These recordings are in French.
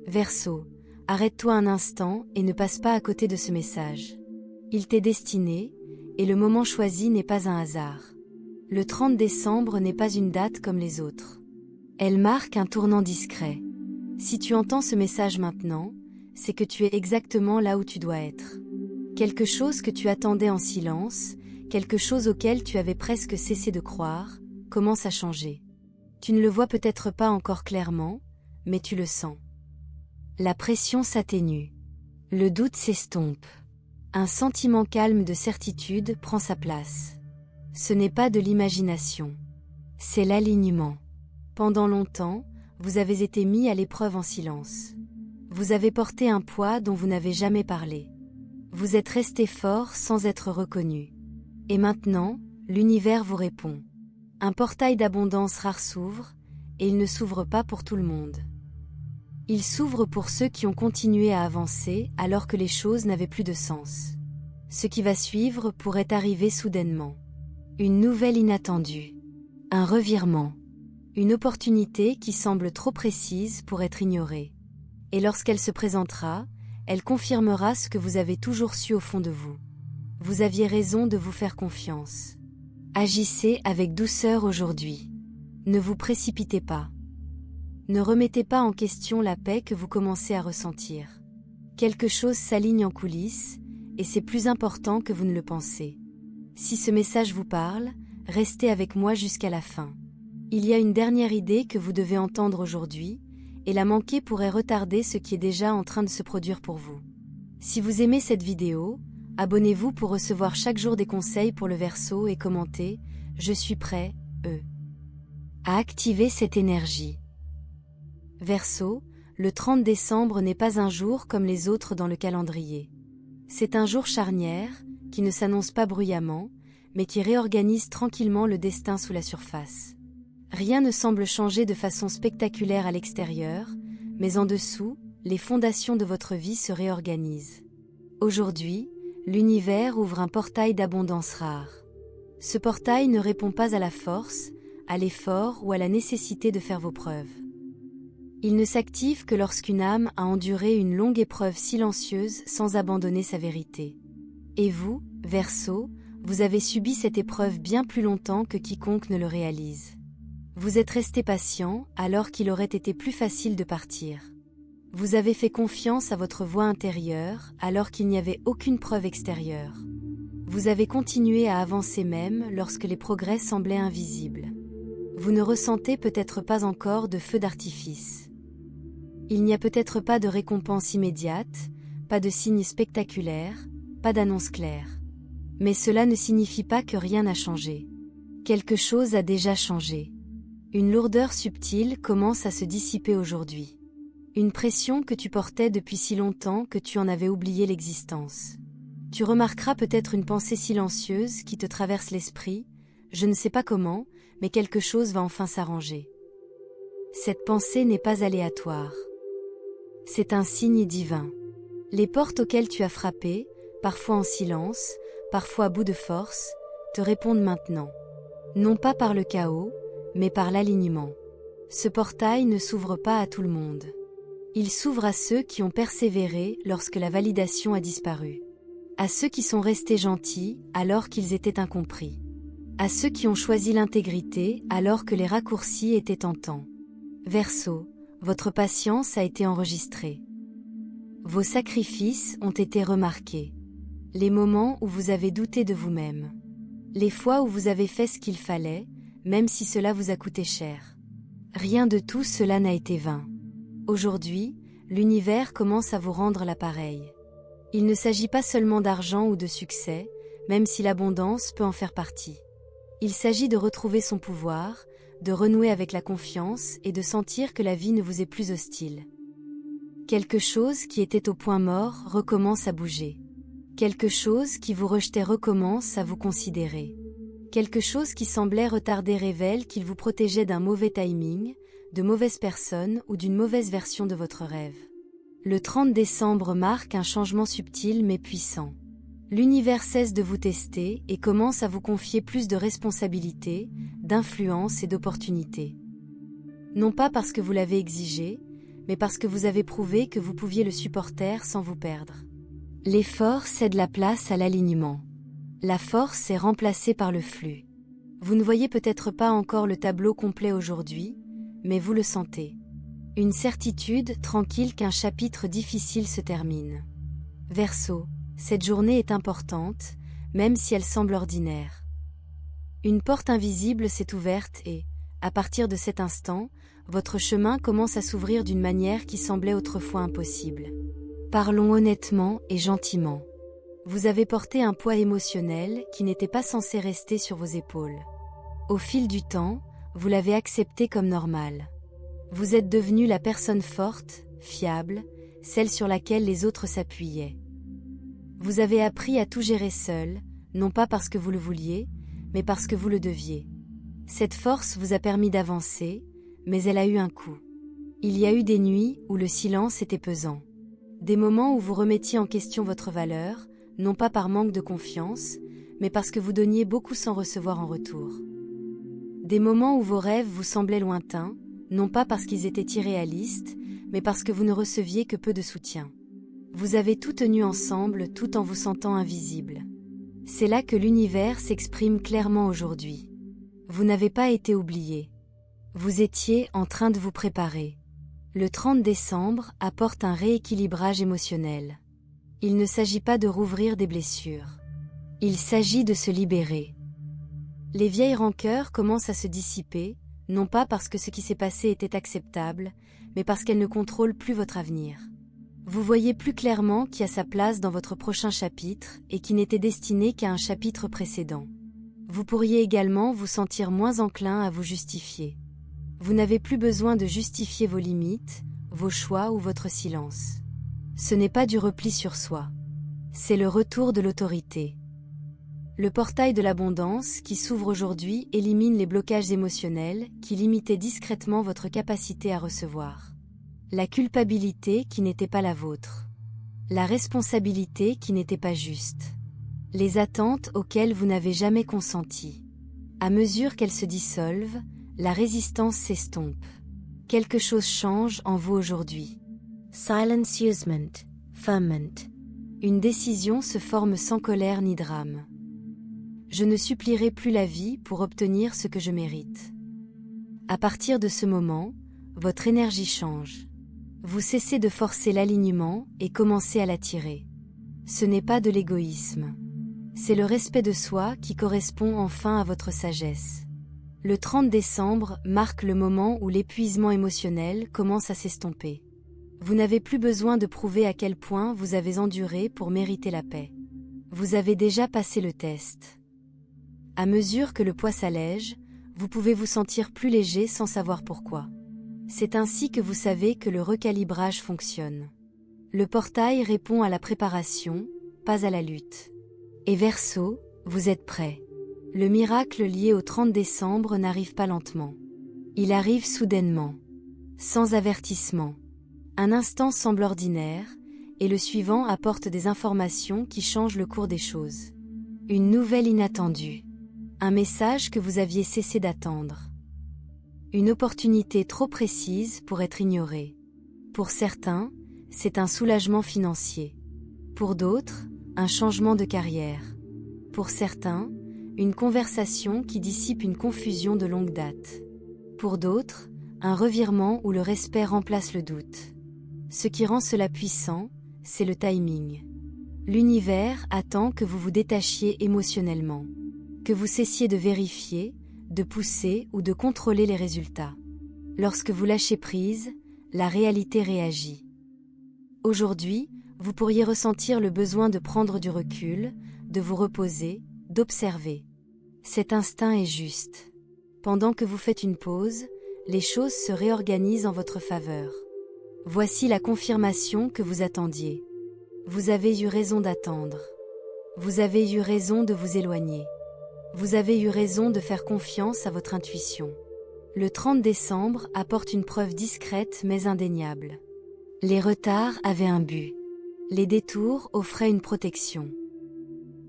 Verseau, arrête-toi un instant et ne passe pas à côté de ce message. Il t'est destiné, et le moment choisi n'est pas un hasard. Le 30 décembre n'est pas une date comme les autres. Elle marque un tournant discret. Si tu entends ce message maintenant, c'est que tu es exactement là où tu dois être. Quelque chose que tu attendais en silence, quelque chose auquel tu avais presque cessé de croire, commence à changer. Tu ne le vois peut-être pas encore clairement, mais tu le sens. La pression s'atténue. Le doute s'estompe. Un sentiment calme de certitude prend sa place. Ce n'est pas de l'imagination. C'est l'alignement. Pendant longtemps, vous avez été mis à l'épreuve en silence. Vous avez porté un poids dont vous n'avez jamais parlé. Vous êtes resté fort sans être reconnu. Et maintenant, l'univers vous répond. Un portail d'abondance rare s'ouvre, et il ne s'ouvre pas pour tout le monde. Il s'ouvre pour ceux qui ont continué à avancer alors que les choses n'avaient plus de sens. Ce qui va suivre pourrait arriver soudainement. Une nouvelle inattendue. Un revirement. Une opportunité qui semble trop précise pour être ignorée. Et lorsqu'elle se présentera, elle confirmera ce que vous avez toujours su au fond de vous. Vous aviez raison de vous faire confiance. Agissez avec douceur aujourd'hui. Ne vous précipitez pas. Ne remettez pas en question la paix que vous commencez à ressentir. Quelque chose s'aligne en coulisses, et c'est plus important que vous ne le pensez. Si ce message vous parle, restez avec moi jusqu'à la fin. Il y a une dernière idée que vous devez entendre aujourd'hui, et la manquer pourrait retarder ce qui est déjà en train de se produire pour vous. Si vous aimez cette vidéo, abonnez-vous pour recevoir chaque jour des conseils pour le Verseau et commentez « Je suis prêt, à activer cette énergie. Verseau, le 30 décembre n'est pas un jour comme les autres dans le calendrier. C'est un jour charnière, qui ne s'annonce pas bruyamment, mais qui réorganise tranquillement le destin sous la surface. Rien ne semble changer de façon spectaculaire à l'extérieur, mais en dessous, les fondations de votre vie se réorganisent. Aujourd'hui, l'univers ouvre un portail d'abondance rare. Ce portail ne répond pas à la force, à l'effort ou à la nécessité de faire vos preuves. Il ne s'active que lorsqu'une âme a enduré une longue épreuve silencieuse sans abandonner sa vérité. Et vous, Verseau, vous avez subi cette épreuve bien plus longtemps que quiconque ne le réalise. Vous êtes resté patient alors qu'il aurait été plus facile de partir. Vous avez fait confiance à votre voix intérieure alors qu'il n'y avait aucune preuve extérieure. Vous avez continué à avancer même lorsque les progrès semblaient invisibles. Vous ne ressentez peut-être pas encore de feu d'artifice. Il n'y a peut-être pas de récompense immédiate, pas de signe spectaculaire, pas d'annonce claire. Mais cela ne signifie pas que rien n'a changé. Quelque chose a déjà changé. Une lourdeur subtile commence à se dissiper aujourd'hui. Une pression que tu portais depuis si longtemps que tu en avais oublié l'existence. Tu remarqueras peut-être une pensée silencieuse qui te traverse l'esprit, je ne sais pas comment, mais quelque chose va enfin s'arranger. Cette pensée n'est pas aléatoire. C'est un signe divin. Les portes auxquelles tu as frappé, parfois en silence, parfois à bout de force, te répondent maintenant. Non pas par le chaos, mais par l'alignement. Ce portail ne s'ouvre pas à tout le monde. Il s'ouvre à ceux qui ont persévéré lorsque la validation a disparu. À ceux qui sont restés gentils alors qu'ils étaient incompris. À ceux qui ont choisi l'intégrité alors que les raccourcis étaient tentants. Verseau, votre patience a été enregistrée. Vos sacrifices ont été remarqués. Les moments où vous avez douté de vous-même. Les fois où vous avez fait ce qu'il fallait, même si cela vous a coûté cher. Rien de tout cela n'a été vain. Aujourd'hui, l'univers commence à vous rendre l'appareil. Il ne s'agit pas seulement d'argent ou de succès, même si l'abondance peut en faire partie. Il s'agit de retrouver son pouvoir, de renouer avec la confiance et de sentir que la vie ne vous est plus hostile. Quelque chose qui était au point mort recommence à bouger. Quelque chose qui vous rejetait recommence à vous considérer. Quelque chose qui semblait retarder révèle qu'il vous protégeait d'un mauvais timing, de mauvaises personnes ou d'une mauvaise version de votre rêve. Le 30 décembre marque un changement subtil mais puissant. L'univers cesse de vous tester et commence à vous confier plus de responsabilités, d'influence et d'opportunités. Non pas parce que vous l'avez exigé, mais parce que vous avez prouvé que vous pouviez le supporter sans vous perdre. L'effort cède la place à l'alignement. La force est remplacée par le flux. Vous ne voyez peut-être pas encore le tableau complet aujourd'hui, mais vous le sentez. Une certitude tranquille qu'un chapitre difficile se termine. Verseau, cette journée est importante, même si elle semble ordinaire. Une porte invisible s'est ouverte et, à partir de cet instant, votre chemin commence à s'ouvrir d'une manière qui semblait autrefois impossible. Parlons honnêtement et gentiment. Vous avez porté un poids émotionnel qui n'était pas censé rester sur vos épaules. Au fil du temps, vous l'avez accepté comme normal. Vous êtes devenue la personne forte, fiable, celle sur laquelle les autres s'appuyaient. Vous avez appris à tout gérer seul, non pas parce que vous le vouliez, mais parce que vous le deviez. Cette force vous a permis d'avancer, mais elle a eu un coût. Il y a eu des nuits où le silence était pesant. Des moments où vous remettiez en question votre valeur, non pas par manque de confiance, mais parce que vous donniez beaucoup sans recevoir en retour. Des moments où vos rêves vous semblaient lointains, non pas parce qu'ils étaient irréalistes, mais parce que vous ne receviez que peu de soutien. Vous avez tout tenu ensemble tout en vous sentant invisible. C'est là que l'univers s'exprime clairement aujourd'hui. Vous n'avez pas été oublié. Vous étiez en train de vous préparer. Le 30 décembre apporte un rééquilibrage émotionnel. Il ne s'agit pas de rouvrir des blessures. Il s'agit de se libérer. Les vieilles rancœurs commencent à se dissiper, non pas parce que ce qui s'est passé était acceptable, mais parce qu'elles ne contrôlent plus votre avenir. Vous voyez plus clairement qui a sa place dans votre prochain chapitre et qui n'était destiné qu'à un chapitre précédent. Vous pourriez également vous sentir moins enclin à vous justifier. Vous n'avez plus besoin de justifier vos limites, vos choix ou votre silence. Ce n'est pas du repli sur soi. C'est le retour de l'autorité. Le portail de l'abondance qui s'ouvre aujourd'hui élimine les blocages émotionnels qui limitaient discrètement votre capacité à recevoir. La culpabilité qui n'était pas la vôtre. La responsabilité qui n'était pas juste. Les attentes auxquelles vous n'avez jamais consenti. À mesure qu'elles se dissolvent, la résistance s'estompe. Quelque chose change en vous aujourd'hui. Silencieusement, firmement. Une décision se forme sans colère ni drame. Je ne supplierai plus la vie pour obtenir ce que je mérite. À partir de ce moment, votre énergie change. Vous cessez de forcer l'alignement et commencez à l'attirer. Ce n'est pas de l'égoïsme. C'est le respect de soi qui correspond enfin à votre sagesse. Le 30 décembre marque le moment où l'épuisement émotionnel commence à s'estomper. Vous n'avez plus besoin de prouver à quel point vous avez enduré pour mériter la paix. Vous avez déjà passé le test. À mesure que le poids s'allège, vous pouvez vous sentir plus léger sans savoir pourquoi. C'est ainsi que vous savez que le recalibrage fonctionne. Le portail répond à la préparation, pas à la lutte. Et Verseau, vous êtes prêts. Le miracle lié au 30 décembre n'arrive pas lentement. Il arrive soudainement, sans avertissement. Un instant semble ordinaire, et le suivant apporte des informations qui changent le cours des choses. Une nouvelle inattendue. Un message que vous aviez cessé d'attendre. Une opportunité trop précise pour être ignorée. Pour certains, c'est un soulagement financier. Pour d'autres, un changement de carrière. Pour certains, une conversation qui dissipe une confusion de longue date. Pour d'autres, un revirement où le respect remplace le doute. Ce qui rend cela puissant, c'est le timing. L'univers attend que vous vous détachiez émotionnellement. Que vous cessiez de vérifier, de pousser ou de contrôler les résultats. Lorsque vous lâchez prise, la réalité réagit. Aujourd'hui, vous pourriez ressentir le besoin de prendre du recul, de vous reposer, d'observer. Cet instinct est juste. Pendant que vous faites une pause, les choses se réorganisent en votre faveur. Voici la confirmation que vous attendiez. Vous avez eu raison d'attendre. Vous avez eu raison de vous éloigner. Vous avez eu raison de faire confiance à votre intuition. Le 30 décembre apporte une preuve discrète mais indéniable. Les retards avaient un but. Les détours offraient une protection.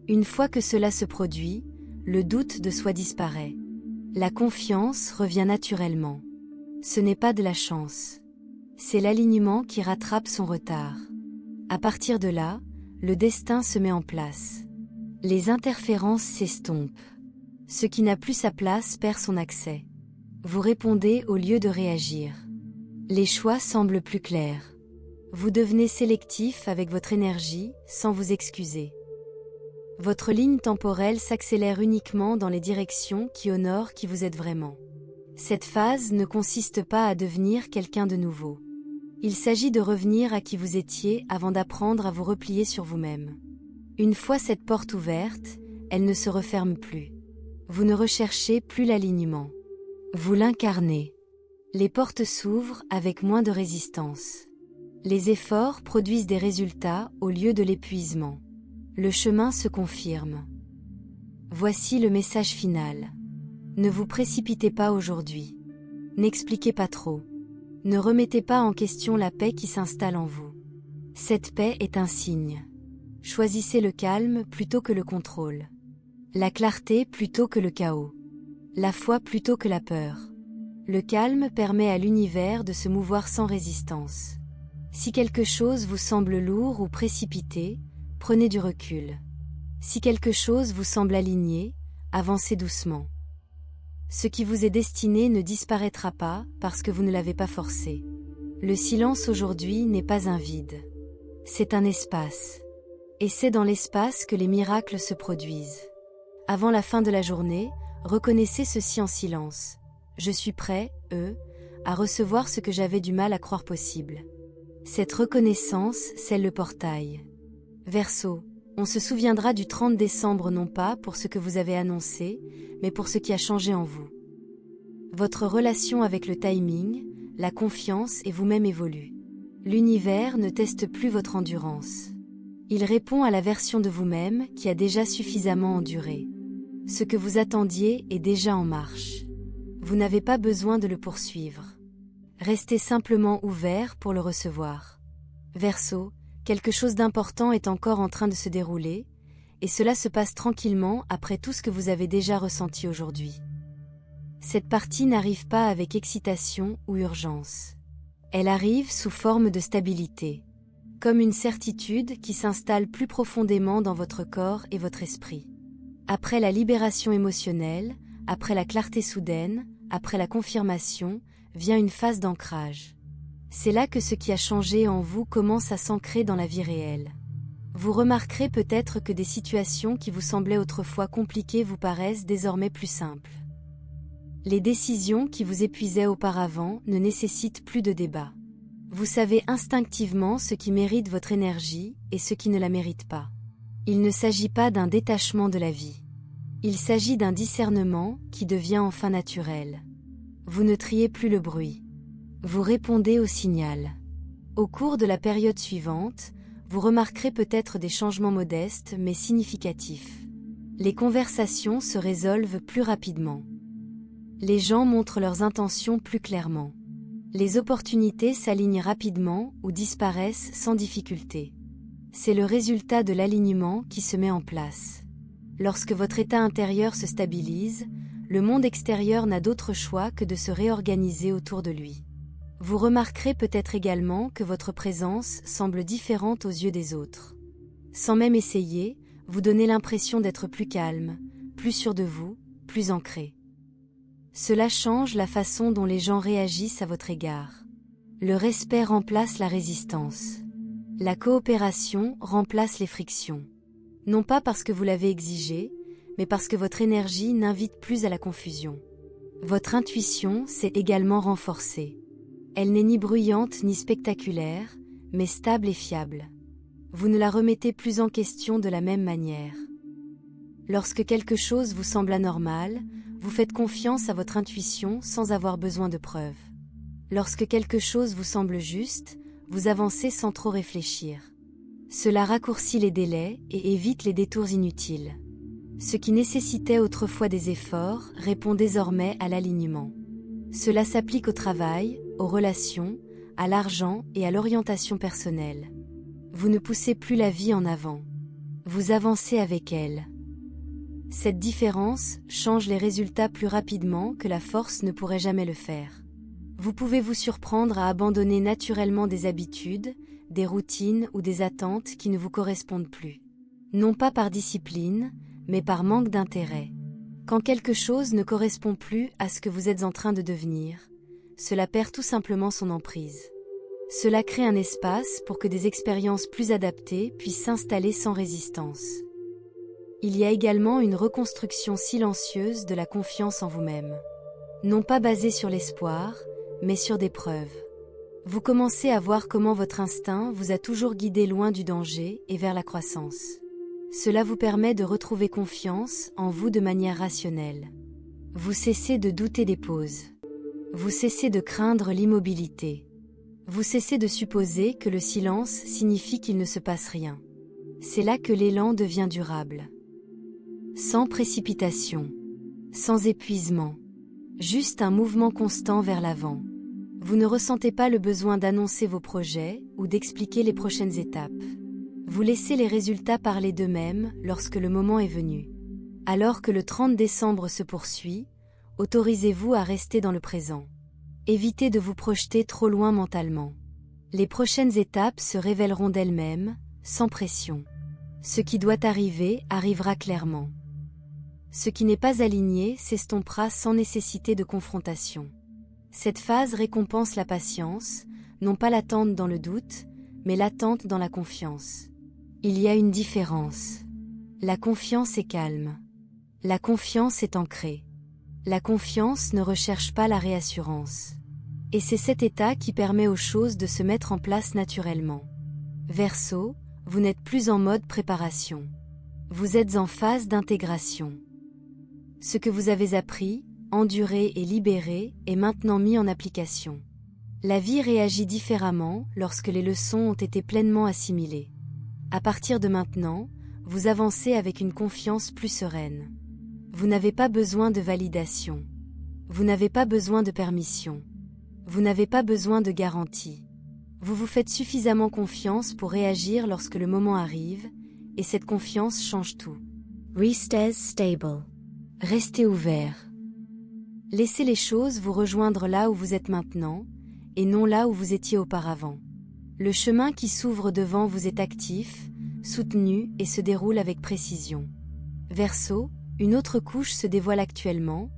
Une fois que cela se produit, le doute de soi disparaît. La confiance revient naturellement. Ce n'est pas de la chance. C'est l'alignement qui rattrape son retard. À partir de là, le destin se met en place. Les interférences s'estompent. Ce qui n'a plus sa place perd son accès. Vous répondez au lieu de réagir. Les choix semblent plus clairs. Vous devenez sélectif avec votre énergie sans vous excuser. Votre ligne temporelle s'accélère uniquement dans les directions qui honorent qui vous êtes vraiment. Cette phase ne consiste pas à devenir quelqu'un de nouveau. Il s'agit de revenir à qui vous étiez avant d'apprendre à vous replier sur vous-même. Une fois cette porte ouverte, elle ne se referme plus. Vous ne recherchez plus l'alignement. Vous l'incarnez. Les portes s'ouvrent avec moins de résistance. Les efforts produisent des résultats au lieu de l'épuisement. Le chemin se confirme. Voici le message final. Ne vous précipitez pas aujourd'hui. N'expliquez pas trop. Ne remettez pas en question la paix qui s'installe en vous. Cette paix est un signe. Choisissez le calme plutôt que le contrôle. La clarté plutôt que le chaos. La foi plutôt que la peur. Le calme permet à l'univers de se mouvoir sans résistance. Si quelque chose vous semble lourd ou précipité, prenez du recul. Si quelque chose vous semble aligné, avancez doucement. Ce qui vous est destiné ne disparaîtra pas parce que vous ne l'avez pas forcé. Le silence aujourd'hui n'est pas un vide. C'est un espace. Et c'est dans l'espace que les miracles se produisent. Avant la fin de la journée, reconnaissez ceci en silence. Je suis prêt, à recevoir ce que j'avais du mal à croire possible. Cette reconnaissance scelle le portail. Verseau, on se souviendra du 30 décembre non pas pour ce que vous avez annoncé, mais pour ce qui a changé en vous. Votre relation avec le timing, la confiance et vous-même évolue. L'univers ne teste plus votre endurance. Il répond à la version de vous-même qui a déjà suffisamment enduré. Ce que vous attendiez est déjà en marche. Vous n'avez pas besoin de le poursuivre. Restez simplement ouvert pour le recevoir. Verseau, quelque chose d'important est encore en train de se dérouler, et cela se passe tranquillement après tout ce que vous avez déjà ressenti aujourd'hui. Cette partie n'arrive pas avec excitation ou urgence. Elle arrive sous forme de stabilité, comme une certitude qui s'installe plus profondément dans votre corps et votre esprit. Après la libération émotionnelle, après la clarté soudaine, après la confirmation, vient une phase d'ancrage. C'est là que ce qui a changé en vous commence à s'ancrer dans la vie réelle. Vous remarquerez peut-être que des situations qui vous semblaient autrefois compliquées vous paraissent désormais plus simples. Les décisions qui vous épuisaient auparavant ne nécessitent plus de débat. Vous savez instinctivement ce qui mérite votre énergie et ce qui ne la mérite pas. Il ne s'agit pas d'un détachement de la vie. Il s'agit d'un discernement qui devient enfin naturel. Vous ne triez plus le bruit. Vous répondez au signal. Au cours de la période suivante, vous remarquerez peut-être des changements modestes mais significatifs. Les conversations se résolvent plus rapidement. Les gens montrent leurs intentions plus clairement. Les opportunités s'alignent rapidement ou disparaissent sans difficulté. C'est le résultat de l'alignement qui se met en place. Lorsque votre état intérieur se stabilise, le monde extérieur n'a d'autre choix que de se réorganiser autour de lui. Vous remarquerez peut-être également que votre présence semble différente aux yeux des autres. Sans même essayer, vous donnez l'impression d'être plus calme, plus sûr de vous, plus ancré. Cela change la façon dont les gens réagissent à votre égard. Le respect remplace la résistance. La coopération remplace les frictions. Non pas parce que vous l'avez exigé, mais parce que votre énergie n'invite plus à la confusion. Votre intuition s'est également renforcée. Elle n'est ni bruyante ni spectaculaire, mais stable et fiable. Vous ne la remettez plus en question de la même manière. Lorsque quelque chose vous semble anormal, vous faites confiance à votre intuition sans avoir besoin de preuves. Lorsque quelque chose vous semble juste, vous avancez sans trop réfléchir. Cela raccourcit les délais et évite les détours inutiles. Ce qui nécessitait autrefois des efforts répond désormais à l'alignement. Cela s'applique au travail, aux relations, à l'argent et à l'orientation personnelle. Vous ne poussez plus la vie en avant. Vous avancez avec elle. Cette différence change les résultats plus rapidement que la force ne pourrait jamais le faire. Vous pouvez vous surprendre à abandonner naturellement des habitudes, des routines ou des attentes qui ne vous correspondent plus. Non pas par discipline, mais par manque d'intérêt. Quand quelque chose ne correspond plus à ce que vous êtes en train de devenir, cela perd tout simplement son emprise. Cela crée un espace pour que des expériences plus adaptées puissent s'installer sans résistance. Il y a également une reconstruction silencieuse de la confiance en vous-même. Non pas basée sur l'espoir, mais sur des preuves. Vous commencez à voir comment votre instinct vous a toujours guidé loin du danger et vers la croissance. Cela vous permet de retrouver confiance en vous de manière rationnelle. Vous cessez de douter des pauses. Vous cessez de craindre l'immobilité. Vous cessez de supposer que le silence signifie qu'il ne se passe rien. C'est là que l'élan devient durable. Sans précipitation, sans épuisement, juste un mouvement constant vers l'avant. Vous ne ressentez pas le besoin d'annoncer vos projets ou d'expliquer les prochaines étapes. Vous laissez les résultats parler d'eux-mêmes lorsque le moment est venu. Alors que le 30 décembre se poursuit, autorisez-vous à rester dans le présent. Évitez de vous projeter trop loin mentalement. Les prochaines étapes se révéleront d'elles-mêmes, sans pression. Ce qui doit arriver arrivera clairement. Ce qui n'est pas aligné s'estompera sans nécessité de confrontation. Cette phase récompense la patience, non pas l'attente dans le doute, mais l'attente dans la confiance. Il y a une différence. La confiance est calme. La confiance est ancrée. La confiance ne recherche pas la réassurance. Et c'est cet état qui permet aux choses de se mettre en place naturellement. Verseau, vous n'êtes plus en mode préparation. Vous êtes en phase d'intégration. Ce que vous avez appris, enduré et libéré est maintenant mis en application. La vie réagit différemment lorsque les leçons ont été pleinement assimilées. À partir de maintenant, vous avancez avec une confiance plus sereine. Vous n'avez pas besoin de validation. Vous n'avez pas besoin de permission. Vous n'avez pas besoin de garantie. Vous vous faites suffisamment confiance pour réagir lorsque le moment arrive, et cette confiance change tout. Restay stable. Restez ouvert. Laissez les choses vous rejoindre là où vous êtes maintenant, et non là où vous étiez auparavant. Le chemin qui s'ouvre devant vous est actif, soutenu et se déroule avec précision. Verseau, une autre couche se dévoile actuellement,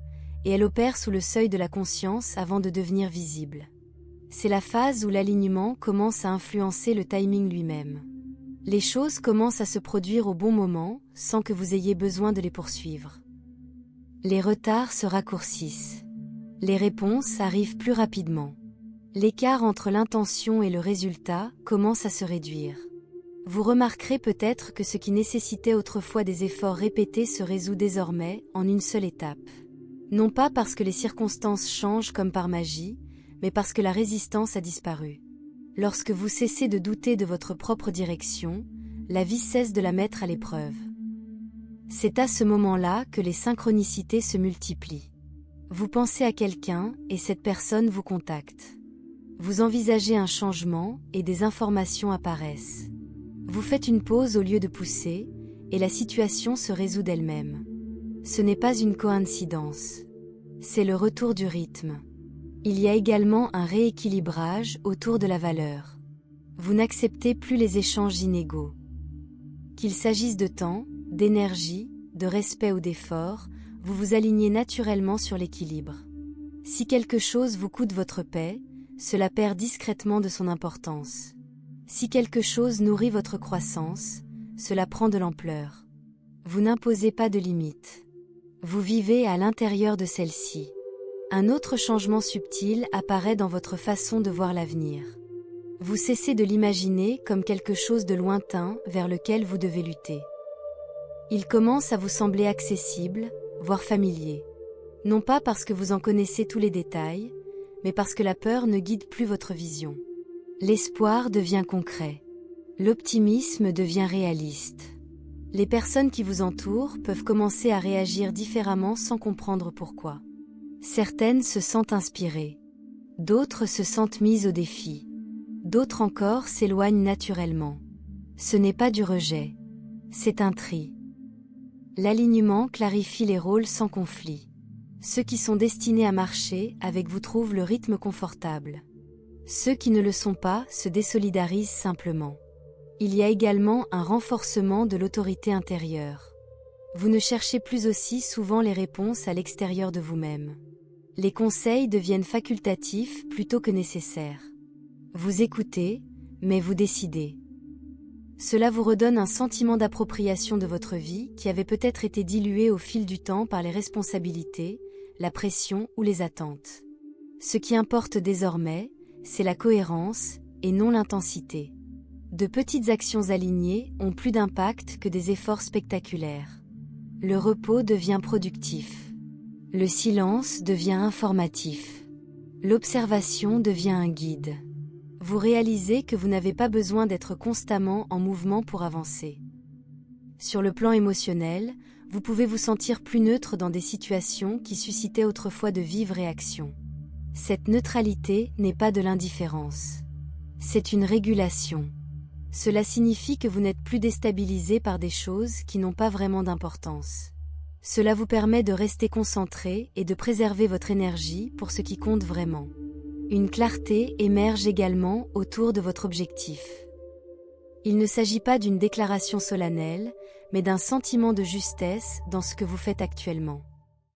et elle opère sous le seuil de la conscience avant de devenir visible. C'est la phase où l'alignement commence à influencer le timing lui-même. Les choses commencent à se produire au bon moment, sans que vous ayez besoin de les poursuivre. Les retards se raccourcissent. Les réponses arrivent plus rapidement. L'écart entre l'intention et le résultat commence à se réduire. Vous remarquerez peut-être que ce qui nécessitait autrefois des efforts répétés se résout désormais en une seule étape. Non pas parce que les circonstances changent comme par magie, mais parce que la résistance a disparu. Lorsque vous cessez de douter de votre propre direction, la vie cesse de la mettre à l'épreuve. C'est à ce moment-là que les synchronicités se multiplient. Vous pensez à quelqu'un et cette personne vous contacte. Vous envisagez un changement et des informations apparaissent. Vous faites une pause au lieu de pousser, et la situation se résout d'elle-même. Ce n'est pas une coïncidence. C'est le retour du rythme. Il y a également un rééquilibrage autour de la valeur. Vous n'acceptez plus les échanges inégaux. Qu'il s'agisse de temps, d'énergie, de respect ou d'effort, vous vous alignez naturellement sur l'équilibre. Si quelque chose vous coûte votre paix, cela perd discrètement de son importance. Si quelque chose nourrit votre croissance, cela prend de l'ampleur. Vous n'imposez pas de limites. Vous vivez à l'intérieur de celle-ci. Un autre changement subtil apparaît dans votre façon de voir l'avenir. Vous cessez de l'imaginer comme quelque chose de lointain vers lequel vous devez lutter. Il commence à vous sembler accessible, voire familier. Non pas parce que vous en connaissez tous les détails, mais parce que la peur ne guide plus votre vision. L'espoir devient concret. L'optimisme devient réaliste. Les personnes qui vous entourent peuvent commencer à réagir différemment sans comprendre pourquoi. Certaines se sentent inspirées. D'autres se sentent mises au défi. D'autres encore s'éloignent naturellement. Ce n'est pas du rejet. C'est un tri. L'alignement clarifie les rôles sans conflit. Ceux qui sont destinés à marcher avec vous trouvent le rythme confortable. Ceux qui ne le sont pas se désolidarisent simplement. Il y a également un renforcement de l'autorité intérieure. Vous ne cherchez plus aussi souvent les réponses à l'extérieur de vous-même. Les conseils deviennent facultatifs plutôt que nécessaires. Vous écoutez, mais vous décidez. Cela vous redonne un sentiment d'appropriation de votre vie qui avait peut-être été dilué au fil du temps par les responsabilités, la pression ou les attentes. Ce qui importe désormais, c'est la cohérence et non l'intensité. De petites actions alignées ont plus d'impact que des efforts spectaculaires. Le repos devient productif. Le silence devient informatif. L'observation devient un guide. Vous réalisez que vous n'avez pas besoin d'être constamment en mouvement pour avancer. Sur le plan émotionnel, vous pouvez vous sentir plus neutre dans des situations qui suscitaient autrefois de vives réactions. Cette neutralité n'est pas de l'indifférence. C'est une régulation. Cela signifie que vous n'êtes plus déstabilisé par des choses qui n'ont pas vraiment d'importance. Cela vous permet de rester concentré et de préserver votre énergie pour ce qui compte vraiment. Une clarté émerge également autour de votre objectif. Il ne s'agit pas d'une déclaration solennelle, mais d'un sentiment de justesse dans ce que vous faites actuellement.